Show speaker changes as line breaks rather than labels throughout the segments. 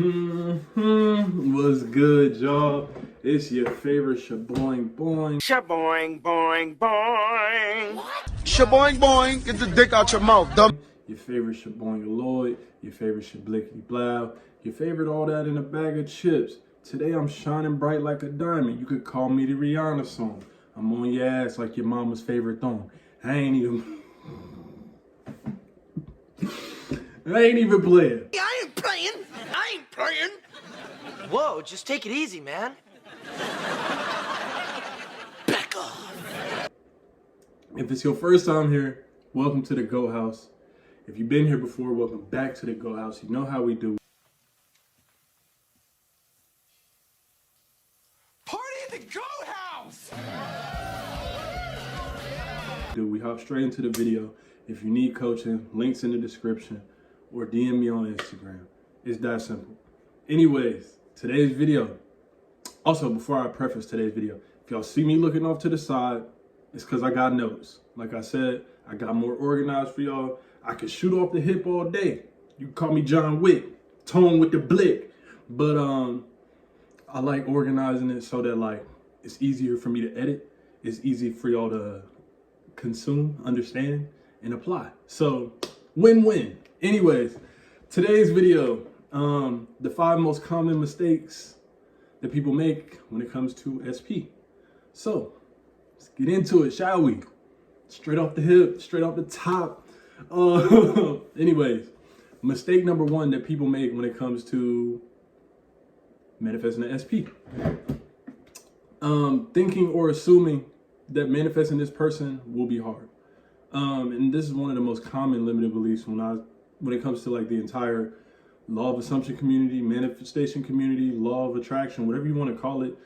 What's good, y'all? It's your favorite shaboing boing.
Shaboing, boing, boing.
What? Shaboing, boing. Get the dick out your mouth, dumb.
Your favorite shaboing Lloyd. Your favorite shablickety blow. Your favorite all that in a bag of chips. Today I'm shining bright like a diamond. You could call me the Rihanna song. I'm on your ass like your mama's favorite thong. I ain't even playing.
I ain't playing. I ain't playing.
Whoa, just take it easy, man.
Back off.
If it's your first time here, welcome to the Go House. If you've been here before, welcome back to the Go House. You know how we do.
Party at the Go House.
We hop straight into the video. If you need coaching, links in the description, or DM me on Instagram. It's that simple. Anyways, today's video. Also, before I preface today's video, if y'all see me looking off to the side, it's because I got notes. Like I said, I got more organized for y'all. I can shoot off the hip all day. You can call me John Wick, tone with the blick. But I like organizing it so that like it's easier for me to edit. It's easy for y'all to consume, understand, and apply. So win-win. Anyways, today's video, the 5 most common mistakes that people make when it comes to SP. So let's get into it, shall we? Straight off the hip, straight off the top. Anyways, mistake number 1 that people make when it comes to manifesting the SP. Thinking or assuming that manifesting this person will be hard. And this is one of the most common limited beliefs when it comes to like the entire law of assumption community, manifestation community, law of attraction, whatever you want to call it.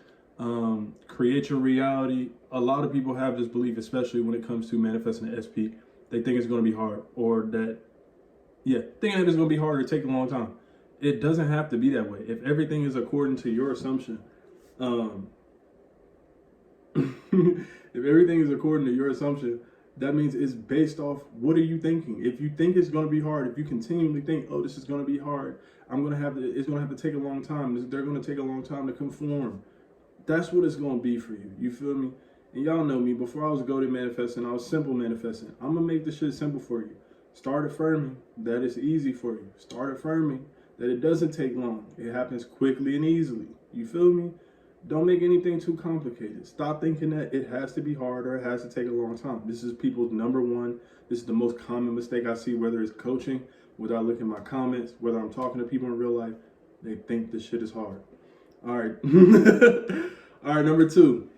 Create your reality. A lot of people have this belief, especially when it comes to manifesting the SP. They think it's going to be hard, or that, thinking that it's going to be hard or take a long time. It doesn't have to be that way. If everything is according to your assumption, if everything is according to your assumption, that means it's based off what are you thinking. If you think it's going to be hard, if you continually think, oh, this is going to be hard, it's going to have to take a long time. They're going to take a long time to conform. That's what it's going to be for you. You feel me? And y'all know me. Before I was go to manifesting, I was simple manifesting. I'm going to make this shit simple for you. Start affirming that it's easy for you. Start affirming that it doesn't take long. It happens quickly and easily. You feel me? Don't make anything too complicated. Stop thinking that it has to be hard or it has to take a long time. This is people's number 1. This is the most common mistake I see, whether it's coaching, whether I look at my comments, whether I'm talking to people in real life. They think this shit is hard. All right. All right, number 2.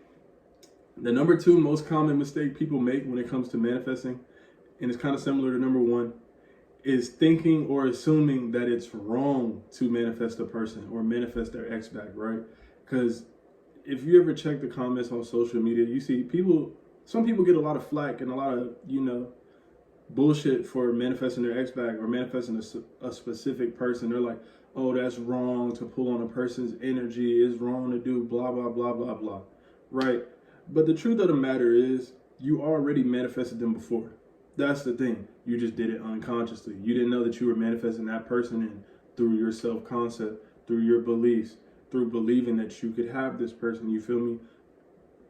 The number 2 most common mistake people make when it comes to manifesting, and it's kind of similar to number 1, is thinking or assuming that it's wrong to manifest a person or manifest their ex back, right? Because if you ever check the comments on social media, you see some people get a lot of flack and a lot of, bullshit for manifesting their ex back or manifesting a specific person. They're like, oh, that's wrong to pull on a person's energy. It's wrong to do blah, blah, blah, blah, blah, right? But the truth of the matter is you already manifested them before. That's the thing. You just did it unconsciously. You didn't know that you were manifesting that person in through your self-concept, through your beliefs, through believing that you could have this person. You feel me?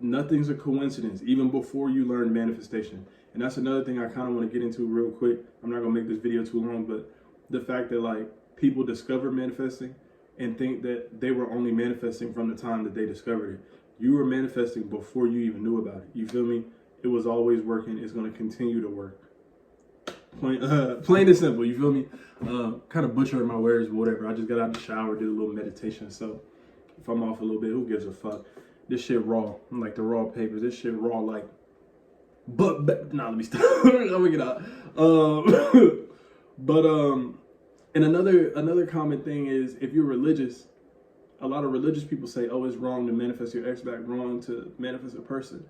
Nothing's a coincidence, even before you learn manifestation. And that's another thing I kind of want to get into real quick. I'm not going to make this video too long, but the fact that like people discover manifesting and think that they were only manifesting from the time that they discovered it. You were manifesting before you even knew about it. You feel me? It was always working. It's going to continue to work. Plain and simple, you feel me? Kind of butchering my words, but whatever. I just got out of the shower, did a little meditation. So if I'm off a little bit, who gives a fuck? This shit raw. I'm like the raw papers. This shit raw like. Let me stop. Let me get out. And another common thing is if you're religious, a lot of religious people say, oh, it's wrong to manifest your ex back, wrong to manifest a person.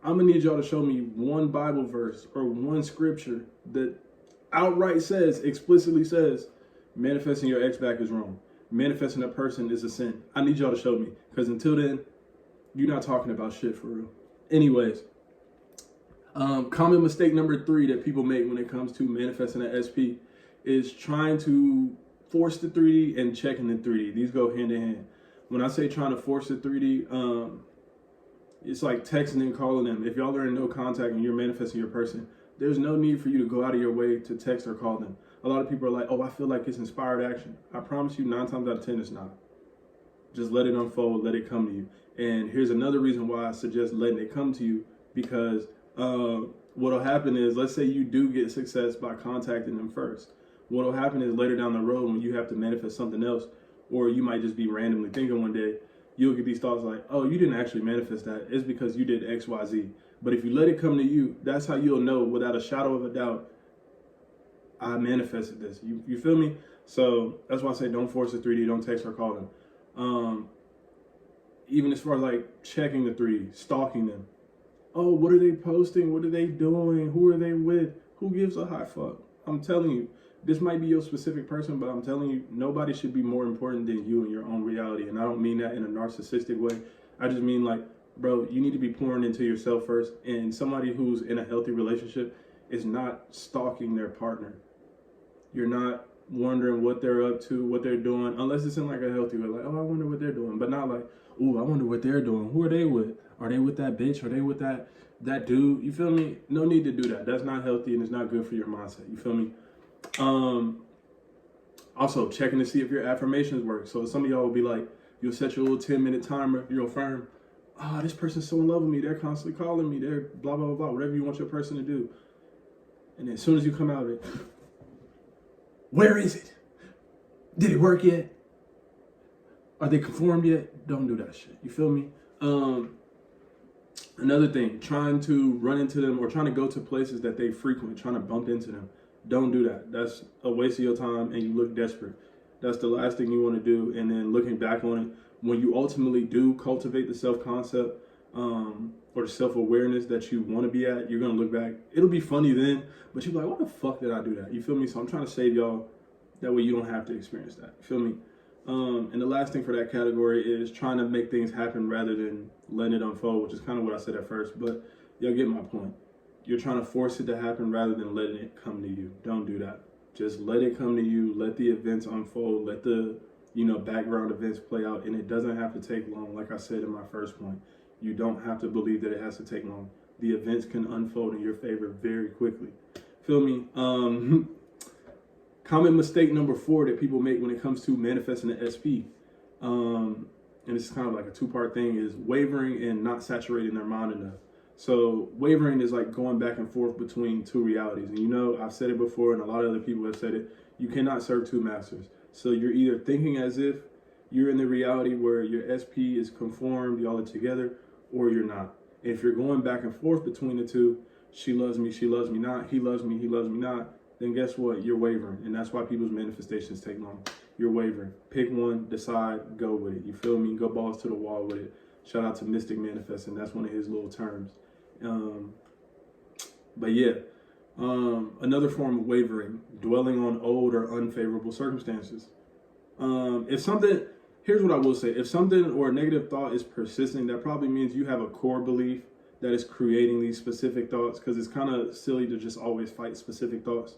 I'm gonna need y'all to show me one Bible verse or one scripture that outright explicitly says, manifesting your ex back is wrong. Manifesting a person is a sin. I need y'all to show me, because until then, you're not talking about shit for real. Anyways, common mistake number 3 that people make when it comes to manifesting an SP is trying to force the 3D and checking the 3D. These go hand in hand. When I say trying to force the 3D, it's like texting and calling them. If y'all are in no contact and you're manifesting your person, there's no need for you to go out of your way to text or call them. A lot of people are like, oh, I feel like it's inspired action. I promise you 9 times out of 10 it's not. Just let it unfold, let it come to you. And here's another reason why I suggest letting it come to you, because what'll happen is, let's say you do get success by contacting them first. What'll happen is later down the road when you have to manifest something else, or you might just be randomly thinking one day, you'll get these thoughts like, oh, you didn't actually manifest that. It's because you did X, Y, Z. But if you let it come to you, that's how you'll know without a shadow of a doubt, I manifested this. You feel me? So that's why I say don't force the 3D, don't text or call them. Even as far as like checking the 3D, stalking them. Oh, what are they posting? What are they doing? Who are they with? Who gives a high fuck? I'm telling you, this might be your specific person, but I'm telling you, nobody should be more important than you in your own reality. And I don't mean that in a narcissistic way. I just mean like, bro, you need to be pouring into yourself first. And somebody who's in a healthy relationship is not stalking their partner. You're not wondering what they're up to, what they're doing, unless it's in like a healthy way. Like, oh, I wonder what they're doing. But not like, ooh, I wonder what they're doing. Who are they with? Are they with that bitch? Are they with that dude? You feel me? No need to do that. That's not healthy and it's not good for your mindset. You feel me? Also checking to see if your affirmations work. So some of y'all will be like, you'll set your little 10-minute timer, you'll affirm, this person's so in love with me, they're constantly calling me, they're blah, blah, blah, blah, whatever you want your person to do. And then as soon as you come out of it, where is it? Did it work yet? Are they conformed yet? Don't do that shit. You feel me? Another thing, trying to run into them or trying to go to places that they frequent, trying to bump into them. Don't do that. That's a waste of your time and you look desperate. That's the last thing you want to do. And then looking back on it, when you ultimately do cultivate the self-concept or the self-awareness that you want to be at, you're going to look back. It'll be funny then, but you're like, why the fuck did I do that? You feel me? So I'm trying to save y'all. That way you don't have to experience that. You feel me? And the last thing for that category is trying to make things happen rather than letting it unfold, which is kind of what I said at first, but y'all get my point. You're trying to force it to happen rather than letting it come to you. Don't do that. Just let it come to you. Let the events unfold. Let the, background events play out. And it doesn't have to take long. Like I said in my first point, you don't have to believe that it has to take long. The events can unfold in your favor very quickly. Feel me? Common mistake number 4 that people make when it comes to manifesting the SP, and this is kind of like a 2-part thing, is wavering and not saturating their mind enough. So wavering is like going back and forth between 2 realities. And I've said it before and a lot of other people have said it, you cannot serve 2 masters. So you're either thinking as if you're in the reality where your SP is conformed, y'all are together, or you're not. And if you're going back and forth between the 2, she loves me not, he loves me not, then guess what? You're wavering. And that's why people's manifestations take long. You're wavering. Pick one, decide, go with it. You feel me? Go balls to the wall with it. Shout out to Mystic Manifesting. That's one of his little terms. But yeah, another form of wavering, dwelling on old or unfavorable circumstances. Here's what I will say. If something or a negative thought is persisting, that probably means you have a core belief that is creating these specific thoughts, because it's kind of silly to just always fight specific thoughts.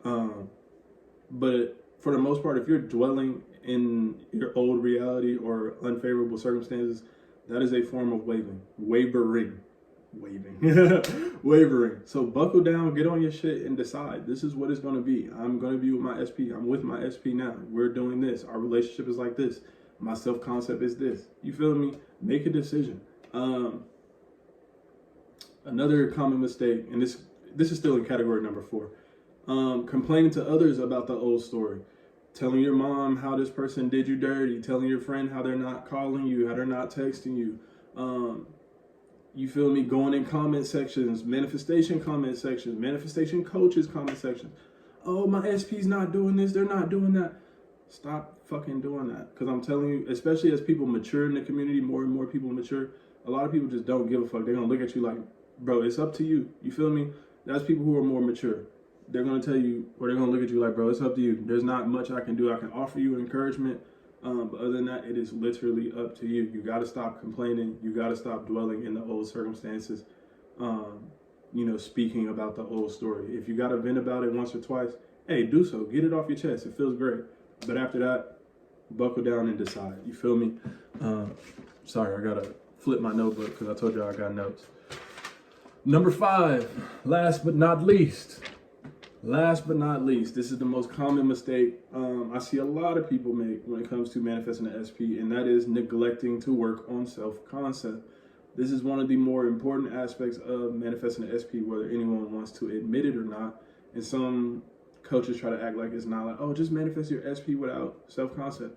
But for the most part, if you're dwelling in your old reality or unfavorable circumstances, that is a form of wavering. So buckle down, get on your shit and decide, this is what it's going to be. I'm going to be with my SP. I'm with my SP now. We're doing this. Our relationship is like this. My self-concept is this. You feel me? Make a decision. Another common mistake, and this is still in category number 4, complaining to others about the old story. Telling your mom how this person did you dirty. Telling your friend how they're not calling you, how they're not texting you. You feel me? Going in comment sections, manifestation comment sections, manifestation coaches comment sections. Oh, my SP's not doing this. They're not doing that. Stop fucking doing that. Because I'm telling you, especially as people mature in the community, more and more people mature, a lot of people just don't give a fuck. They're going to look at you like, bro, it's up to you. You feel me? That's people who are more mature. They're going to tell you, or they're going to look at you like, bro, it's up to you. There's not much I can do. I can offer you encouragement. But other than that, it is literally up to you. You got to stop complaining. You got to stop dwelling in the old circumstances. Speaking about the old story. If you got to vent about it once or twice, hey, do so. Get it off your chest. It feels great. But after that, buckle down and decide. You feel me? Sorry, I gotta flip my notebook because I told y'all I got notes. Number 5, last but not least. Last but not least, this is the most common mistake I see a lot of people make when it comes to manifesting the SP, and that is neglecting to work on self-concept. This is one of the more important aspects of manifesting the SP, whether anyone wants to admit it or not. And some coaches try to act like it's not, like, oh, just manifest your SP without self-concept.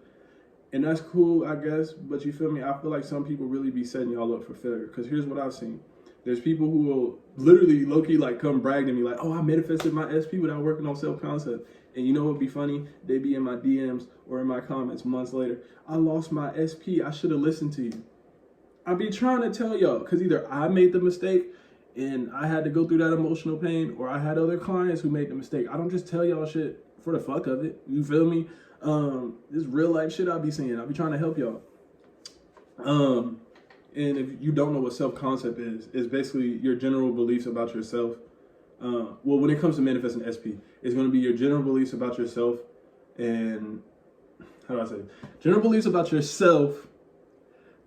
And that's cool, I guess, but you feel me? I feel like some people really be setting y'all up for failure, because here's what I've seen. There's people who will literally low-key like come brag to me like, oh, I manifested my SP without working on self-concept. And you know what would be funny? They be in my DMs or in my comments months later. I lost my SP. I should have listened to you. I be trying to tell y'all, because either I made the mistake and I had to go through that emotional pain, or I had other clients who made the mistake. I don't just tell y'all shit for the fuck of it. You feel me? This real life shit I be saying. I be trying to help y'all. And if you don't know what self-concept is, it's basically your general beliefs about yourself. Well, when it comes to manifesting SP, it's going to be your general beliefs about yourself and, how do I say it? General beliefs about yourself,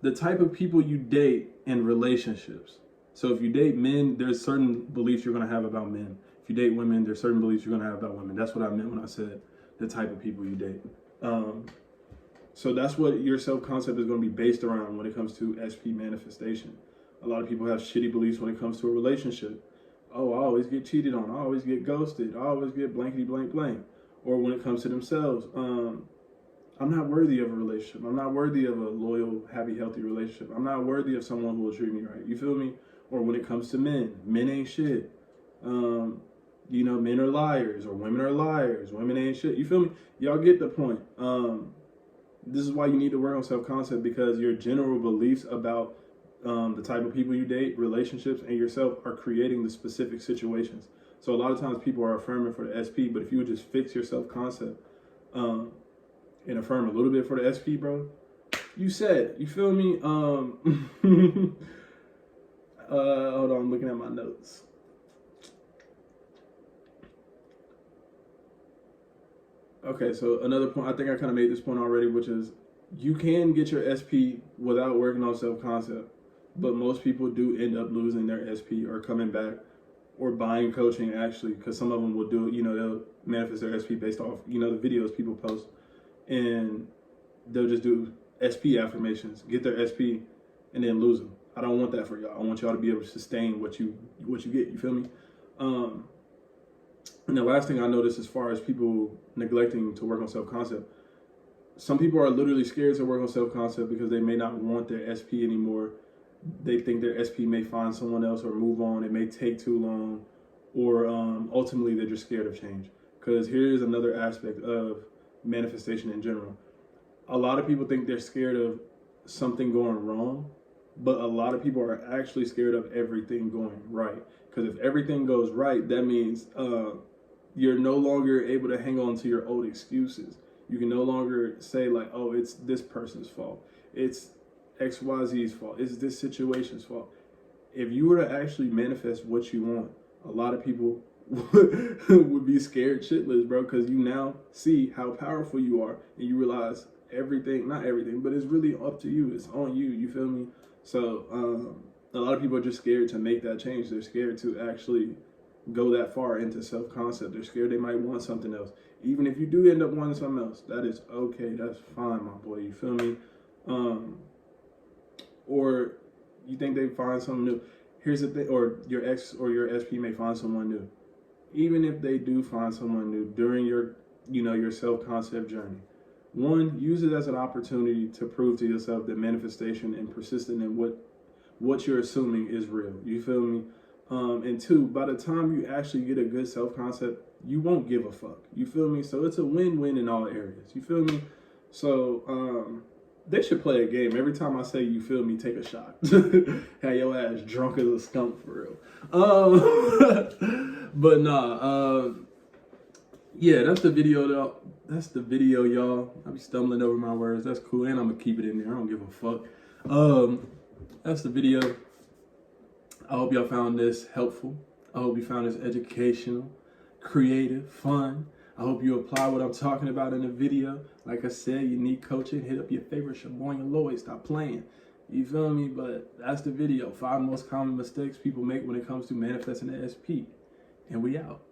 the type of people you date, and relationships. So if you date men, there's certain beliefs you're going to have about men. If you date women, there's certain beliefs you're going to have about women. That's what I meant when I said the type of people you date. So that's what your self-concept is going to be based around when it comes to SP manifestation. A lot of people have shitty beliefs when it comes to a relationship. Oh, I always get cheated on. I always get ghosted. I always get blankety blank blank. Or when it comes to themselves, I'm not worthy of a relationship. I'm not worthy of a loyal, happy, healthy relationship. I'm not worthy of someone who will treat me right. You feel me? Or when it comes to men ain't shit. You know, men are liars, or women are liars. Women ain't shit. You feel me? Y'all get the point. This is why you need to work on self-concept, because your general beliefs about the type of people you date, relationships, and yourself are creating the specific situations. So a lot of times people are affirming for the SP, but if you would just fix your self-concept and affirm a little bit for the SP, bro, you said, you feel me? Hold on, I'm looking at my notes. Okay, so another point, I think I kind of made this point already, which is you can get your SP without working on self-concept, but most people do end up losing their SP or coming back or buying coaching, actually, because some of them will do, you know, they'll manifest their SP based off, you know, the videos people post, and they'll just do SP affirmations, get their SP, and then lose them. I don't want that for y'all. I want y'all to be able to sustain what you get, you feel me? And the last thing I noticed as far as people neglecting to work on self-concept, some people are literally scared to work on self-concept because they may not want their SP anymore. They think their SP may find someone else or move on. It may take too long, or ultimately they're just scared of change. Because here's another aspect of manifestation in general. A lot of people think they're scared of something going wrong, but a lot of people are actually scared of everything going right. Because if everything goes right, that means you're no longer able to hang on to your old excuses. You can no longer say like, oh, it's this person's fault. It's XYZ's fault. It's this situation's fault. If you were to actually manifest what you want, a lot of people would be scared shitless, bro, because you now see how powerful you are, and you realize everything, not everything, but it's really up to you. It's on you. You feel me? So a lot of people are just scared to make that change. They're scared to actually go that far into self-concept. They're scared they might want something else. Even if you do end up wanting something else, that is okay. That's fine, my boy. You feel me? Or you think they find something new. Here's the thing, or your ex or your SP may find someone new. Even if they do find someone new during your, you know, your self-concept journey, one, use it as an opportunity to prove to yourself that manifestation and persistent in what you're assuming is real. You feel me? And two, by the time you actually get a good self-concept, you won't give a fuck. You feel me? So it's a win-win in all areas. You feel me? So they should play a game. Every time I say you feel me, take a shot. Have your ass drunk as a skunk for real. But nah, yeah, that's the video though. That's the video, y'all. I be stumbling over my words. That's cool, and I'm gonna keep it in there. I don't give a fuck. That's the video. I hope y'all found this helpful. I hope you found this educational, creative, fun. I hope you apply what I'm talking about in the video. Like I said, you need coaching, hit up your favorite Shaboing and Lloyd. Stop playing. You feel me? But that's the video. 5 most common mistakes people make when it comes to manifesting the SP. And we out.